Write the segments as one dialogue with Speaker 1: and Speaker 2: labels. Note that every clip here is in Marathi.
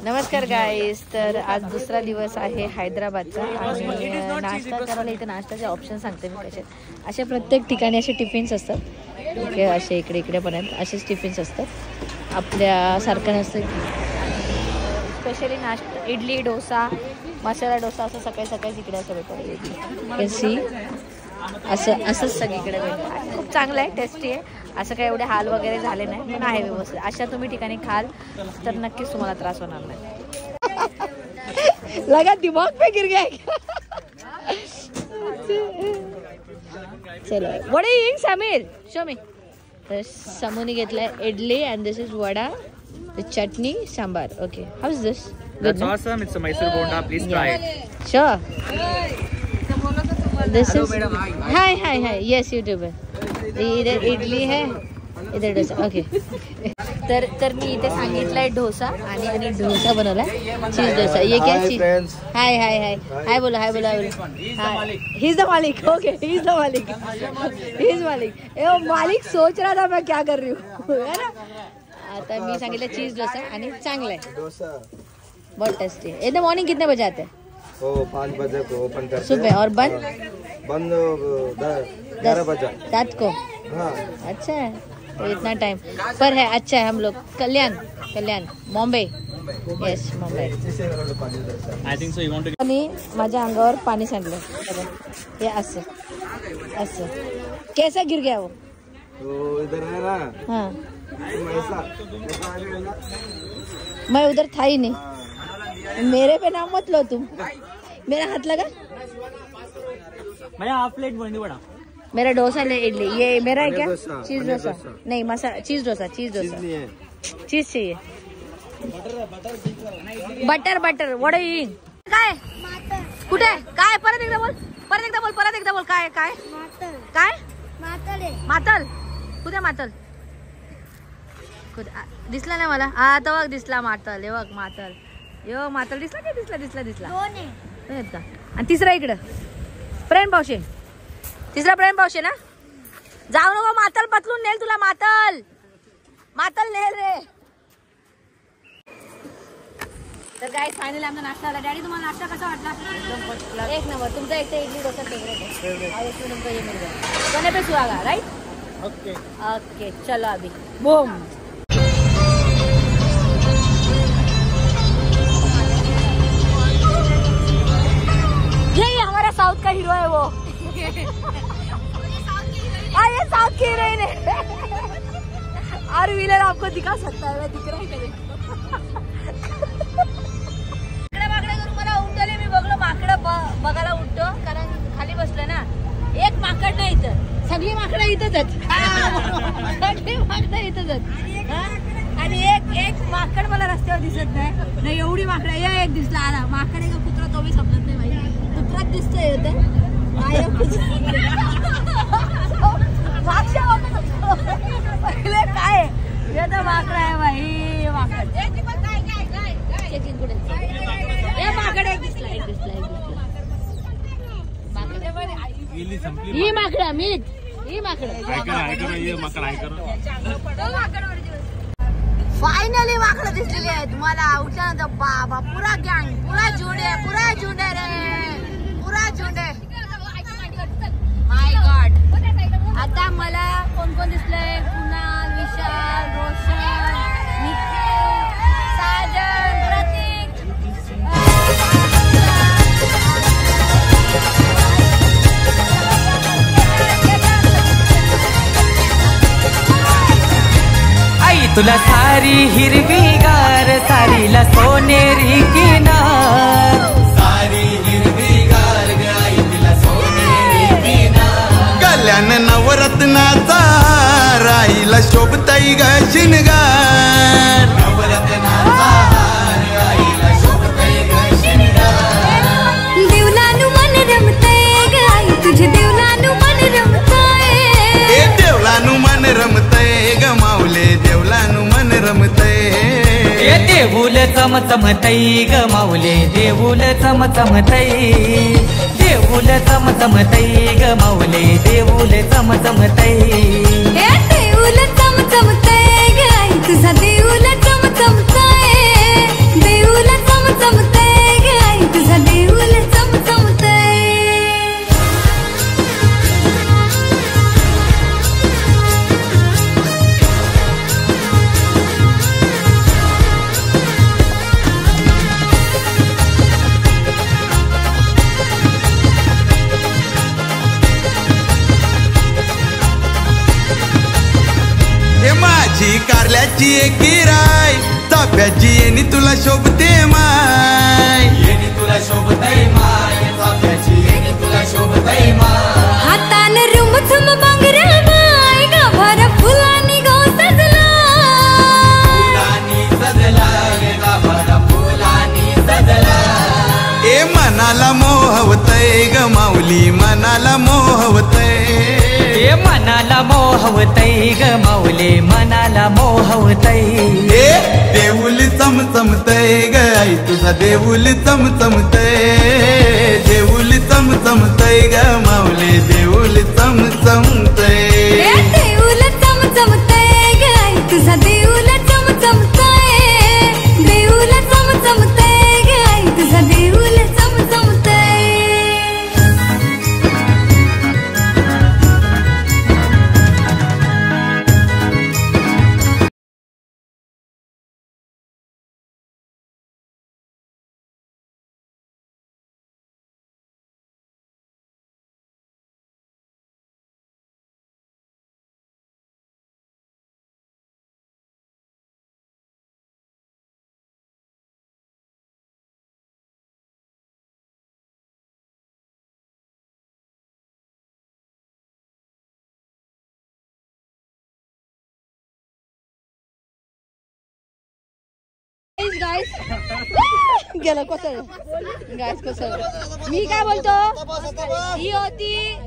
Speaker 1: नमस्कार गाईज. तर आज दुसरा दिवस आहे हैदराबादचा आणि नाश्ता करायला इथे नाश्त्याचे ऑप्शन सांगते मी कसे. अशा प्रत्येक ठिकाणी असे टिफिन्स असतात. ओके, असे इकडे इकडे पण आहेत. असेच टिफिन्स असतात आपल्यासारखं नसतं. स्पेशली नाश्ता इडली डोसा मसाला डोसा असं सकाळी सकाळी इकडे असं भेटतं. सी असंच सगळीकडे भेटतं. खूप चांगलं आहे, टेस्टी आहे. असं काही एवढे हाल वगैरे झाले नाही पण आहे व्यवस्थित. अशा तुम्ही ठिकाणी खाल तर नक्कीच तुम्हाला त्रास होणार नाही. लगा दिमाग पे गिर गया. चलो what are you eating Sameer? Show me. तर समूने घेतलाय idli and this is vada with chutney sambar. Okay, how is this?
Speaker 2: That's awesome. It's a Mysore bonda. Please try it.
Speaker 1: Sure. This is hi. Yes, YouTuber. इधर इडली है, इधर डोसा. ओके. तर मी इथे सांगितलंय डोसा आणि डोसा बनवलाय चीज डोसा. ये क्या चीज? हाय बोला. ही इज द मालिक. ओके, ही इज द मालिक. ए मालिक सोच रहा था मैं क्या कर रही हूँ, है ना. आता मी सांगितलं चीज डोसा आणि चांगलं आहे. बहुत टेस्टी है. इन द मॉर्निंग कितने बजे आते हैं?
Speaker 3: 5 बजे को ओपन करते
Speaker 1: सुबह. और बंद
Speaker 3: 11 बजे
Speaker 1: रात को.
Speaker 3: हाँ.
Speaker 1: अच्छा है, तो इतना टाइम पर है. अच्छा है. हम लोग Kalyan Mumbai. Yes, Mumbai.
Speaker 2: I think so. You want to?
Speaker 1: आणि माझ्या अंगावर पाणी सांडलं. हे असं कैसा गिर गया वो?
Speaker 3: तो इधर है ना.
Speaker 1: हाँ,
Speaker 3: ऐसा
Speaker 1: मैं उधर था ही नहीं. मेरे पे नाम मत लो तुम. मेरा हाथ लगा.
Speaker 2: मैं हाफ प्लेट बंदी बड़ा.
Speaker 1: मेरा डोसा ले इडली. ये मेरा है क्या? चीज डोसा नहीं, मसाला चीज डोसा. चीज चाहिए. Butter what are you eating? काय कुठे काय? परत एकदा बोल. काय मातल कुठे? मातल दिसला नाही मला. आता बघ दिसला मातल. हे बघ मातल. यो मातल दिसला काय? दिसला का? आणि तिसरा इकडं प्रेम पावशे. तिसरा प्रेम पावशे ना. जाऊ नको, मातल पतलून नेल तुला. मातल नेल रे. तर गाइस फायनली आमचा नाश्ता आला. डॅडी तुम्हाला नाश्ता कसा वाटला? एक नंबर. तुमचा एक इडली डोसा फेवरेट है. तुमको ये मिल गया सोने पे सुहागा, राइट? ओके चलो अभी बूम. यही हमारा साउथ का हीरो है वो. ये साउथ की हीरोइन है. और विलन आपको दिखा सकता है. दिख रहा है मेरे. माकडे करून मला उठवले. मी बघलो माकडं बघायला उठतो कारण खाली बसलं ना. एक माकड नाही इथं, सगळी माकडं इथंच आहेत. आणि एक माकड मला रस्त्यावर दिसत नाही. एवढी माकडं. एक दिसला आला माकड. आहे का कुत्रा तो मी समजत नाही भाई. कुत्राच दिसतोय होतं. पहिले काय हे तर माकडं आहे भाई. माकड माकड एक दिसला. ही माकडं मीठ. ही माकडं फायनली माकडं दिसलेली आहेत मला. उठल्यानंतर बाबा पुरा गँग, पुरा झुंड रे. माय गॉड. आता मला कोण दिसलंय? कुणाल, विशाल, रोशन, निखिल, साजन, प्रतीक.
Speaker 4: आई तुला सारी हिरवीगार, सारीला सोनेरी किनार. सारी हिरवीगार आई तुला सोनेरी किनार. कल्याण नवरत्नाचा
Speaker 5: आईला शोभताई ग शिनगार नवरत्नाचा हार आईला शोभताई ग शिनगार
Speaker 6: देवलानु मन रमतय ग आई तुझे देवलानु मन रमतय
Speaker 5: ए देवलानु मन रमतय ग माऊले देवलानु मन रमतय
Speaker 4: ए देऊल चमचमतई ग माऊले देऊल चमचमतई देऊल चमचमतई ग माऊले देऊल चमचमतई
Speaker 6: ए देऊल चमचमतय ग आई तुझा देऊल चमचमतय देऊल चमचमतय ग आई तुझा देऊल चमचमतय
Speaker 5: हे माझी कारल्याची एक गिराय चाफ्याची येणी तुला शोभते माय येणी तुला शोभतय माय चाफ्याची येणी तुला शोभतय माय
Speaker 6: हातान रुमझुम बांगड्या बाय गाभार फुलांनी गो सजला
Speaker 5: फुलांनी सजला ये गाभारा फुलांनी सजला ए मनाला मोहवतय ग माऊली मनाला मोहवतय
Speaker 4: ए मनाला मोहवतई ग माऊले मनाला मोहवतई
Speaker 5: ए देऊल चमचमतय ग आई तुझा देऊल चमचमतय देऊल चमचमतय ग माऊले देऊल चमचमतय
Speaker 6: ए देऊल चमचमतय ग आई तुझा देऊल चमचमतय देऊल चमचमतय ग आई तुझा देऊल चमचमतय
Speaker 1: गाइस गेलं कोसळ गाइस कोसळ मी काय बोलतो ही होती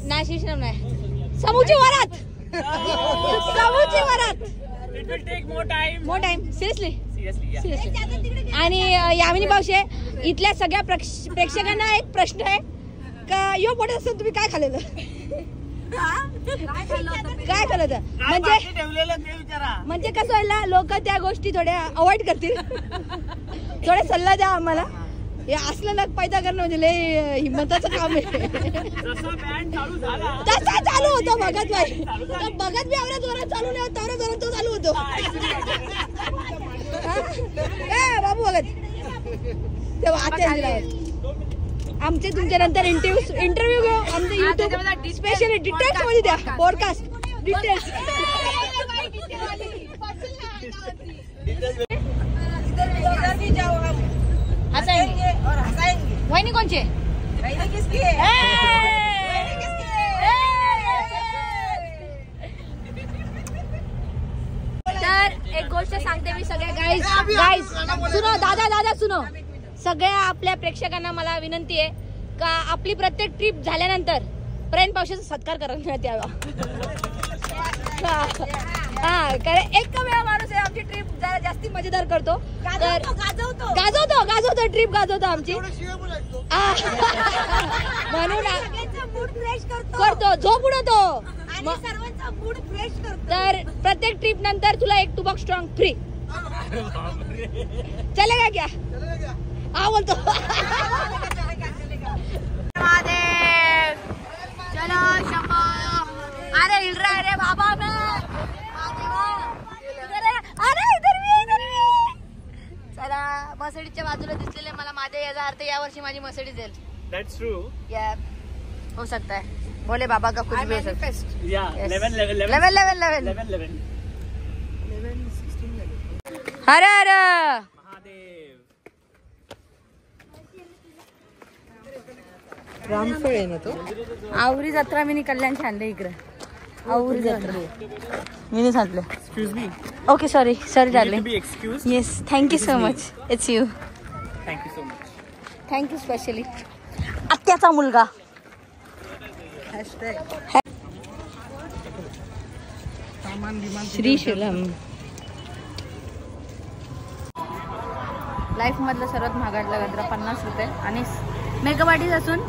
Speaker 1: नाही शिशम नाही समूची वरात समूची वरात
Speaker 2: It will take more time.
Speaker 1: More time seriously
Speaker 2: Seriously, yeah.
Speaker 1: Seriously आणि यामिनी पावशे इथल्या सगळ्या प्रेक्षकांना एक प्रश्न आहे का यो पोटात असताना तुम्ही काय खाल्लेलं काय खाल्लं होतं म्हणजे कसं व्हायला लोक त्या गोष्टी थोड्या अवॉइड करतील थोडा सल्ला द्या आम्हाला हे असलं नग पैदा करणं म्हणजे लय हिम्मताचं काम आहे तसा चालू होतो भगत भाई भगत बी एवढ्या जोरात चालू नाही होत तेवढ्या जोरात तो चालू होतो बाबू भगत तेव्हा आता आमचे तुमच्या नंतर इंटरव्ह्यू घेऊ आमचं युट्यूब स्पेशली डिटेल्स मध्ये द्या पॉडकास्ट डिटेल्स हंसाएंगे और हंसाएंगे वही कौन से किसकी है तर एक गोष्ट सांगते मी सगळ्या गाईज सुनो दादा सुनो सगळ्या आपल्या प्रेक्षकांना मला विनंती आहे का आपली प्रत्येक ट्रिप झाल्यानंतर प्रेम पावसाचा सत्कार करण्यात यावा हा कारण एक वेळा माणूस आहे आमची ट्रिप जरा जास्ती मजेदार करतो गाजवतो ट्रिप गाजवतो आमची म्हणून करतो झोप उडवतो सर्वांचा मूड फ्रेश करतो तर प्रत्येक ट्रिप नंतर तुला एक टुबॉक स्ट्रॉंग फ्री चलेगा क्या हा बोलतो चलो शंभो अरे हिल रहा है रे बाबा मैं अरे इधर भी चला मर्सिडीजच्या बाजूला दिसलेले मला माझ्या याचा अर्थ या वर्षी माझी मर्सिडीज येईल
Speaker 2: That's true.
Speaker 1: या हो सकता है बोले बाबा का कुछ भी हो सकता है
Speaker 2: Yeah.
Speaker 1: Yes.
Speaker 2: 11.
Speaker 1: 11. हर हर
Speaker 2: Mahadev.
Speaker 1: रामफळ आहे ना तो आवरी जत्रा मी कल्याण आणलं इकडे आऊर जत्रा मी नाही सांगितलं.
Speaker 2: Excuse me.
Speaker 1: Okay sorry
Speaker 2: You
Speaker 1: darling.
Speaker 2: need to be excused.
Speaker 1: Yes thank you so much. It's you.
Speaker 2: Thank you so much.
Speaker 1: Thank you specially. आत्याचा मुलगा. श्रीशैलम. लाईफ मधलं सर्वात महागातला गजरा 50 रुपये आणि मेकअप आर्टिस्ट असून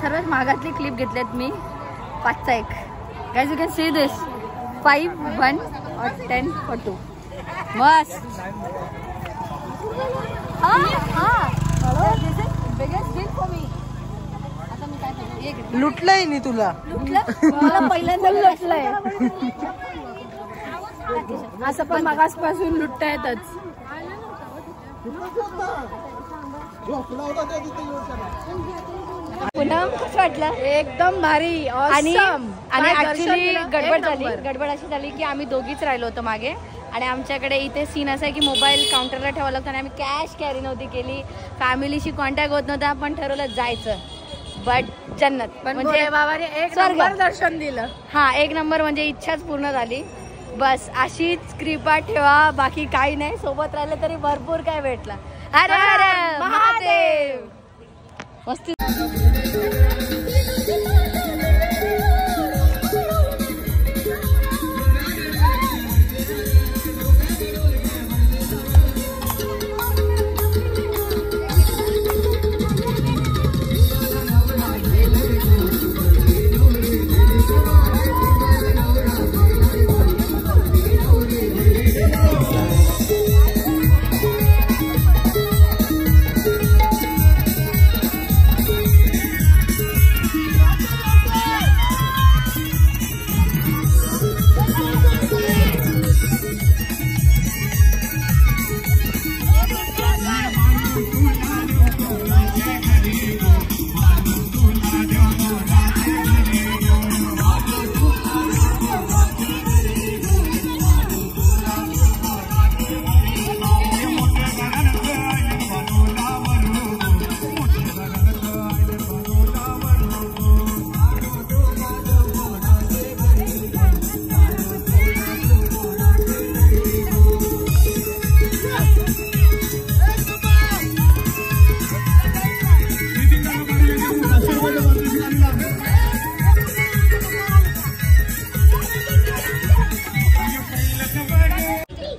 Speaker 1: सर्वात महागातली क्लिप घेतलेत मी 5चा 1. Guys you can see this 5, 1 और 10 for 2. मस्त. Biggest gift for me. आता मी काय करू? एक
Speaker 7: लुटलंय मी तुला.
Speaker 1: मला पहिल्यांदा लुटलंय. असं पण मागासपासून लुटता येतच. पुन्हा कसं वाटलं? एकदम भारी. आणि ऍक्च्युली गडबड अशी झाली की आम्ही दोघीच राहिलो होतो मागे आणि आमच्याकडे इथे सीन असा आहे की मोबाईल काउंटरला ठेवायला लागतो आणि आम्ही कॅश कॅरी नव्हती केली. फॅमिलीशी कॉन्टॅक्ट होत नव्हता पण ठरवलं जायचं. बट जन्नत म्हणजे बाबाने एक नंबर दर्शन दिलं. हा 1 नंबर म्हणजे इच्छाच पूर्ण झाली. बस अशीच कृपा ठेवा. बाकी काही नाही. सोबत राहिलं तरी भरपूर काय भेटला. अरे अरे महादेव. मस्ती.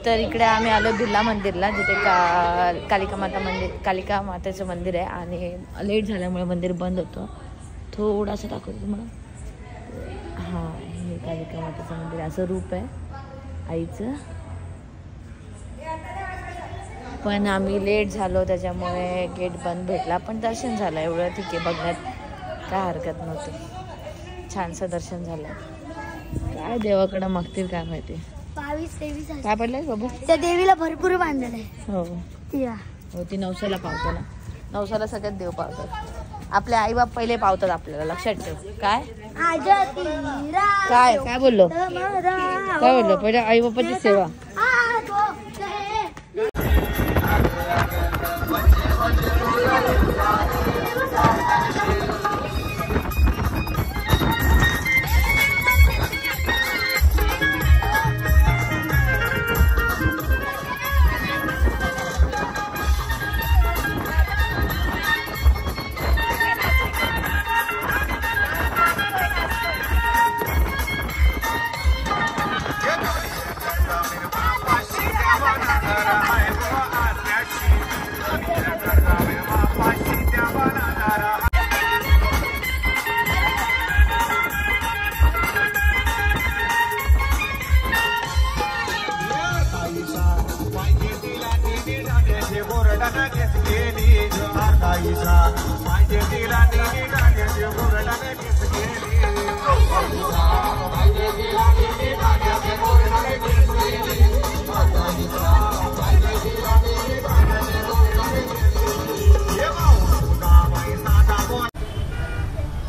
Speaker 1: तर इकडे आम्ही आलो बिर्ला मंदिरला जिथे कालिका मातेचं मंदिर आहे आणि लेट झाल्यामुळे मंदिर बंद होतं. थोडासा दाखवतो तुम्हाला. हां हे कालिका मातेचं मंदिर असं रूप आहे आईचं. पण आम्ही लेट झालो त्याच्यामुळे गेट बंद भेटला पण दर्शन झालं एवढं ठीक आहे. बघण्यात काय हरकत नव्हती. छानसं दर्शन झालं. काय देवाकडं मागतील काय माहिती.
Speaker 6: 22-23
Speaker 1: काय पडलंय बाबू.
Speaker 6: त्या देवीला भरपूर बांधलेलं आहे.
Speaker 1: हो ती नवसाला पावतो ना. नवसाला सगळ्यात देव पावतात. आपले आई बाप पहिले पावतात आपल्याला. लक्षात ठेव. काय काय काय बोललो काय बोललो पहिले आई बापाची सेवा.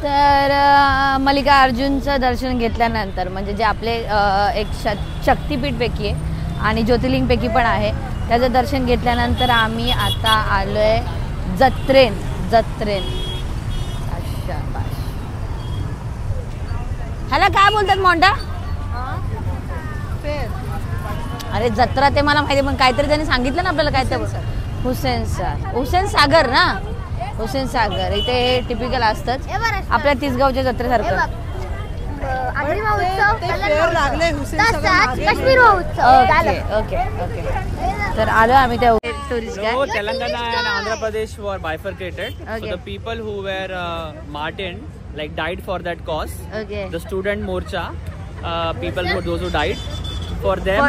Speaker 1: तर मल्लिकार्जुनचं दर्शन घेतल्यानंतर म्हणजे जे आपले एक शक्तिपीठपैकी आहे आणि ज्योतिर्लिंगपैकी पण आहे त्याचं दर्शन घेतल्यानंतर आम्ही आता आलोय जत्रेन. अच्छा ह्याला काय बोलतात मोंडा. अरे जत्रा ते मला माहिती, पण काहीतरी त्यांनी सांगितलं ना आपल्याला काय ते हुसेन सागर ना, हुसेन सागर इथे हे टिपिकल असतंच आपल्या तिसगावच्या जत्रेसारखं. Okay okay. तर आलो आम्ही त्या tourist
Speaker 2: So Telangana and Andhra Pradesh were bifurcated. So the people who were martyred, like died for that cause.
Speaker 1: Okay.
Speaker 2: The student morcha, people who those who died. For them,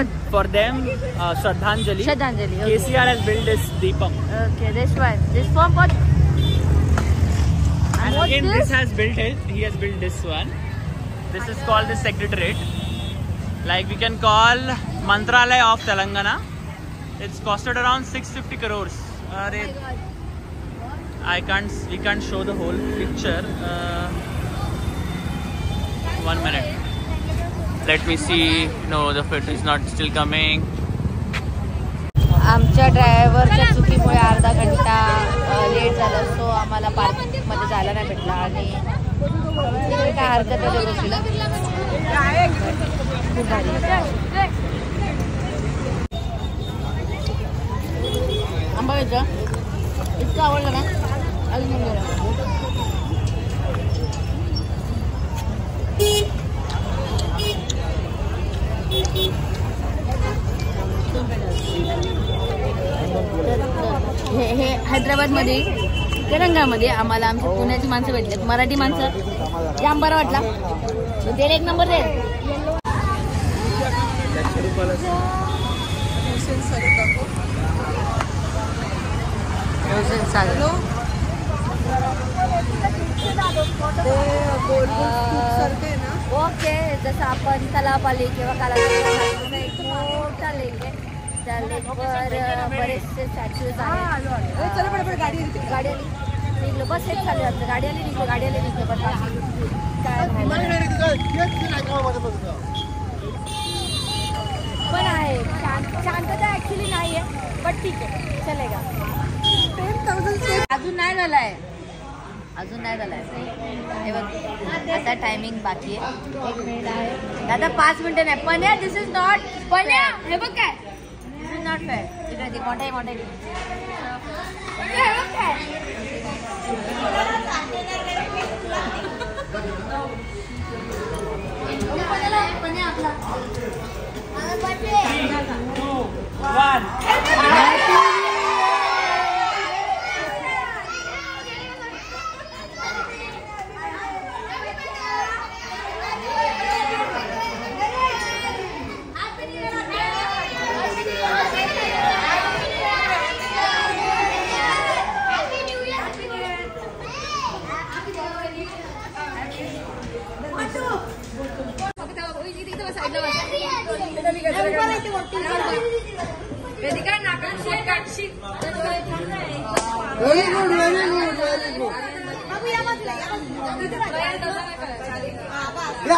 Speaker 2: Shraddhanjali.
Speaker 1: Shraddhanjali. Okay.
Speaker 2: KCR has built this Deepam.
Speaker 1: Okay, this one. This form what?
Speaker 2: And
Speaker 1: what's
Speaker 2: again,
Speaker 1: this?
Speaker 2: this has built it. He has built this one. This is called the Secretariat. Like we can call Mantralaya of Telangana. It's costed around 650 crores. We can't show the whole picture. 1 minute. Let me see. No, the photo is not still coming.
Speaker 1: आमच्या ड्रायव्हरच्या चुकीमुळे अर्धा घंटा लेट झाला, सो आम्हाला पार्कमध्ये जायला नाही भेटला. आणि काय हरकत नाही गोष्टीला. खूप भारी आंबा घ्यायचा, इतकं आवडलं ना अजून. हे हैदराबादमध्ये तेलंगणामध्ये आम्हाला आमच्या पुण्याची माणसं भेटलेत, मराठी माणसं. जाम बरं वाटला. तेल एक नंबर दे. ओके, जसं आपण तलावपाली किंवा कालापाली एक मोठा लेक आहे. त्या लेकवर बरेचसे स्टॅच्यूज आहेत. गाडी आली निघलो, बस हेच चालू आहे. गाडी आली निघलो, गाडी आली निघलो. पण काय पण आहे, शांतता ऍक्च्युली नाही आहे, बट ठीक आहे, चलेगा. अजून नाही झालाय, अजून नाही झालाय. हे बघ आता टायमिंग बाकी आहे, 1 मिनिट आहे दादा, 5 मिनिटं नाही. पन्या दिस इज नॉट पन्या. हे बघ काय, दिस इज नॉट फेअर. इकडे मोठे मोठे हे बघ काय. पन्या आपला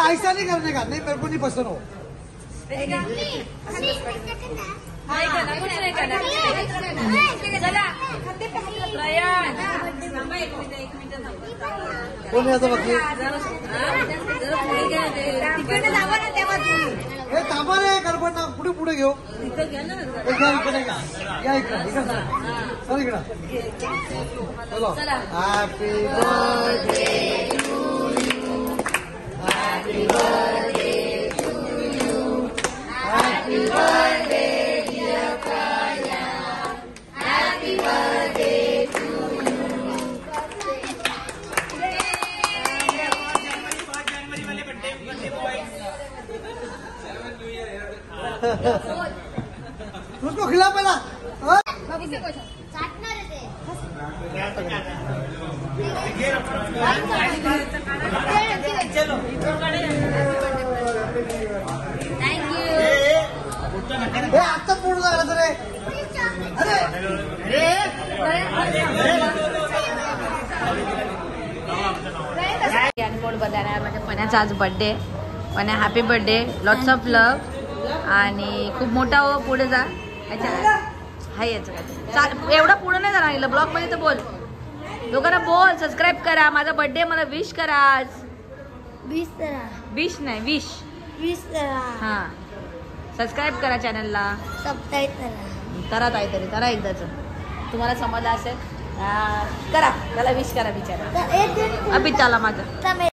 Speaker 7: ऐसा नहीं करने का, नहीं मेरे को नहीं पसंद हो. कोण याचं बाकी हे थांबा रे, गडबड ना, पुढे पुढे घेऊ. या इकडं सर, इकडं चलो. Happy birthday to you, happy birthday to you, happy birthday dear Kaya, happy birthday to you. उसको खिला पहला. आता पूर्ण झालं रे.
Speaker 1: आणि पोट बदलणार. म्हणजे पण्याचा आज birthday. Panya happy birthday, lots of love. आणि खूप मोठा हो, पुढे जा. अच्छा हाय याचं काय एवढा पुढे नाही जाणार. हिला ब्लॉग मध्ये तर बोल, लोकांना बोल सबस्क्राईब करा, माझा बर्थडे, मला विश करा आज. विश नाही, विश. हा सबस्क्राईब करा चॅनलला. करा काहीतरी करा एकदाच. तुम्हाला समजलं असेल करा. त्याला विश करा बिचारा. अभि त्याला माझं